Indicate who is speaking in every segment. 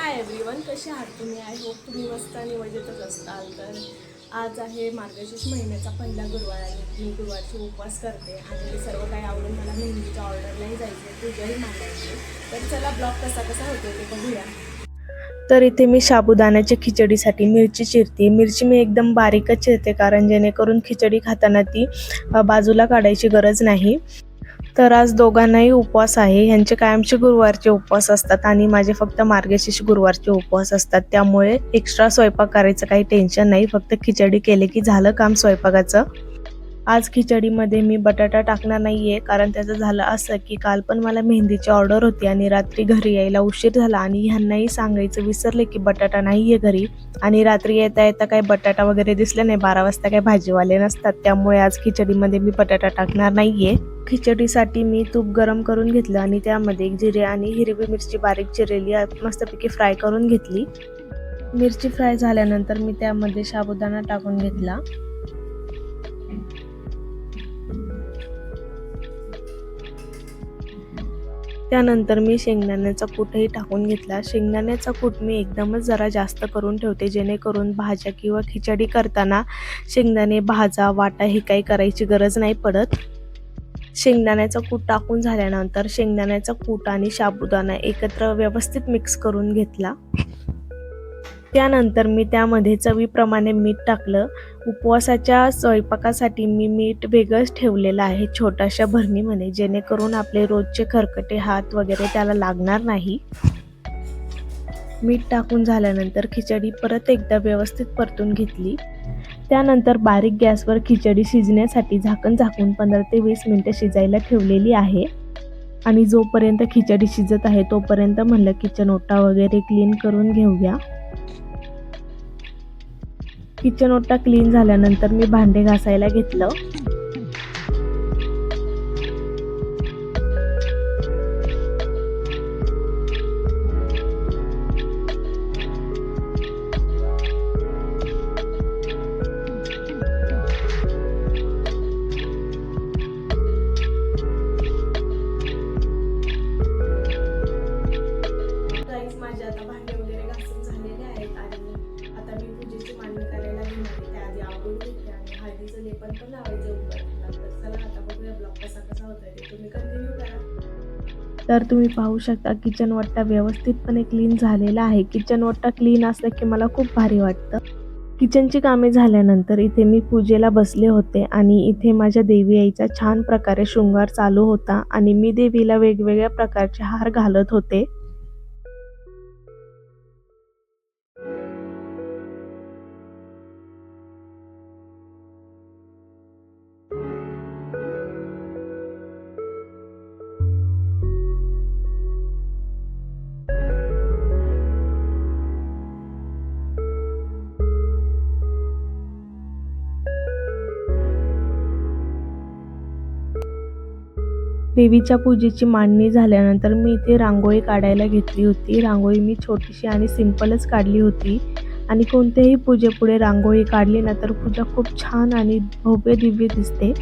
Speaker 1: Hi everyone, कसे आहात तुम्ही? आय होप तुम्ही मस्त आणि मजेतच असताल. तर आज आहे मार्गशीर्ष महिन्याचा पहिला गुरुवार आणि मी गुरुवारची उपवास करते आणि सर्व काही आवडून मला मेहंदीच्या ऑर्डरलाही जायचे, पूजाही मांडायची. तर चला ब्लॉग कसा कसा होतो ते बघूया. तर इथे मी साबुदाण्याच्या खिचडीसाठी मिरची चिरते. मिरची मी एकदम बारीकच चिरते कारण जेणेकरून खिचडी खाताना ती बाजूला काढायची गरज नाही. तर आज दोघांनाही उपवास आहे. ह्यांचे कायमचे गुरुवारचे उपवास असतात आणि माझे फक्त मार्गशीर्ष गुरुवारचे उपवास असतात. त्यामुळे एक्स्ट्रा स्वयंपाक करायचं काही टेन्शन नाही. फक्त खिचडी केले की झालं काम स्वयंपाकाचं. आज खिचडीमध्ये मी बटाटा टाकणार नाहीये कारण त्याचं झालं असं की काल पण मला मेहंदीची ऑर्डर होती आणि रात्री घरी यायला उशीर झाला आणि ह्यांनाही सांगायचं विसरले की बटाटा नाहीये घरी. आणि रात्री येता येता काही बटाटा वगैरे दिसले नाही. 12 वाजता काही भाजीवाले नसतात, त्यामुळे आज खिचडीमध्ये मी बटाटा टाकणार नाहीये. खिचडीसाठी मी तूप गरम करून घेतलं आणि त्यामध्ये जिरे आणि हिरवी मिरची बारीक चिरलेली मस्तपैकी फ्राय करून घेतली. मिरची फ्राय झाल्यानंतर मी त्यामध्ये साबुदाणा टाकून घेतला. त्यानंतर मी शेंगदाण्याचा कूटही टाकून घेतला. शेंगदाण्याचा कूट मी एकदमच जरा जास्त करून ठेवते जेणेकरून भाज्या किंवा खिचडी करताना शेंगदाणे भाजा वाटा ही काही करायची गरज नाही पडत. शेंगदाण्याचा कूट टाकून झाल्यानंतर शेंगदाण्याचा कूट आणि साबुदाणा एकत्र व्यवस्थित मिक्स करून घेतला. त्यानंतर मी त्यामध्ये चवीप्रमाणे मीठ टाकलं. उपवासाच्या स्वयंपाकासाठी मी मीठ वेगळंच ठेवलेलं आहे छोट्याशा भरणीमध्ये, जेणेकरून आपले रोजचे खरकटे हात वगैरे त्याला लागणार नाही. मीठ टाकून झाल्यानंतर खिचडी परत एकदा व्यवस्थित परतून घेतली. त्यानंतर बारीक गॅसवर खिचडी शिजण्यासाठी झाकण झाकून 15 ते 20 मिनिटं शिजायला ठेवलेली आहे. आणि जोपर्यंत खिचडी शिजत आहे तोपर्यंत म्हणलं किचन ओटा वगैरे क्लीन करून घेऊया. किचन ओटा क्लीन झाल्यानंतर मी भांडे घासायला घेतलं. माझे आता भांडे वगैरे घासून झालेले आहेत आणि आता मी पूजेची मांडणी करायला घेणार. त्याआधी आवडून घेते आणि हळदीचं लेपन पण लावायचं उभारला. तर चला आता बघूया ब्लॉग कसा कसा होतोय ते तुम्ही कंटिन्यू करा. तर तुम्ही पाहू शकता किचन ओटा व्यवस्थितपणे क्लीन झालेला आहे. किचन ओटा क्लीन असलं की मला खूप भारी वाटतं. किचनची कामे झाल्यानंतर इथे मी पूजेला बसले होते आणि इथे माझ्या देवी आईचा छान प्रकारे शृंगार चालू होता आणि मी देवीला वेगवेगळ्या प्रकारचे हार घालत होते. देवीच्या पूजेची मांडणी झाल्यानंतर मी इथे रांगोळी काढायला घेतली होती. रांगोळी मी छोटीशी आणि सिंपलच काढली होती आणि कोणत्याही पूजेपुढे रांगोळी काढली ना तर पूजा खूप छान आणि भव्य दिव्य दिसते.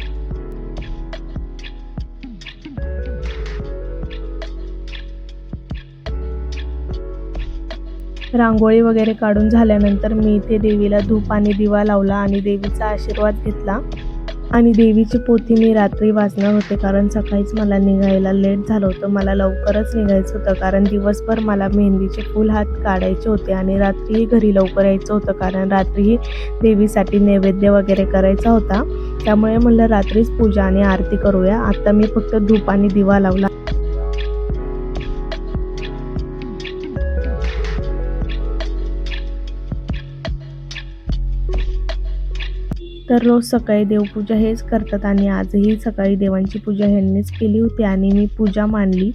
Speaker 1: रांगोळी वगैरे काढून झाल्यानंतर मी इथे देवीला धूप आणि दिवा लावला आणि देवीचा आशीर्वाद घेतला. आणि देवीची पोथी मी रात्री वाचणार होते कारण सकाळीच मला निघायला लेट झालं होतं. मला लवकरच निघायचं होतं कारण दिवसभर मला मेहंदीचे फुल हात काढायचे होते आणि रात्रीही घरी लवकर यायचं होतं कारण रात्रीही देवीसाठी नैवेद्य वगैरे करायचा होता. त्यामुळे म्हणलं रात्रीच पूजा आणि आरती करूया. आता मी फक्त धूप आणि दिवा लावला. तर रोज सकाळी देवपूजा हेच करतात आणि आजही सकाळी देवांची पूजा ह्यांनीच केली होती आणि मी पूजा मांडली.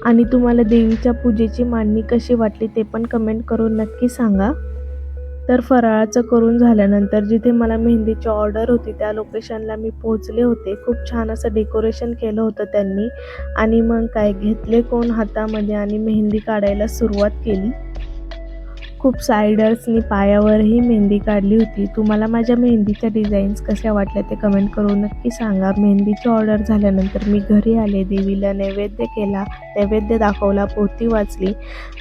Speaker 1: आणि तुम्हाला देवीच्या पूजेची मांडणी कशी वाटली ते पण कमेंट करून नक्की सांगा. तर फराळाचं करून झाल्यानंतर जिथे मला मेहंदीची ऑर्डर होती त्या लोकेशनला मी पोहोचले होते. खूप छान असं डेकोरेशन केलं होतं त्यांनी आणि मग काय घेतले कोण हातामध्ये आणि मेहंदी काढायला सुरुवात केली. खूप सायडर्सनी पायावरही मेहंदी काढली होती. तुम्हाला माझ्या मेहंदीच्या डिझाईन्स कशा वाटल्या ते कमेंट करून नक्की सांगा. मेहंदीची ऑर्डर झाल्यानंतर मी घरी आले, देवीला नैवेद्य केला, नैवेद्य दाखवला, पोथी वाचली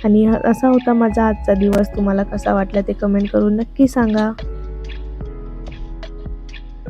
Speaker 1: आणि असा होता माझा आजचा दिवस. तुम्हाला कसा वाटला ते कमेंट करून नक्की सांगा.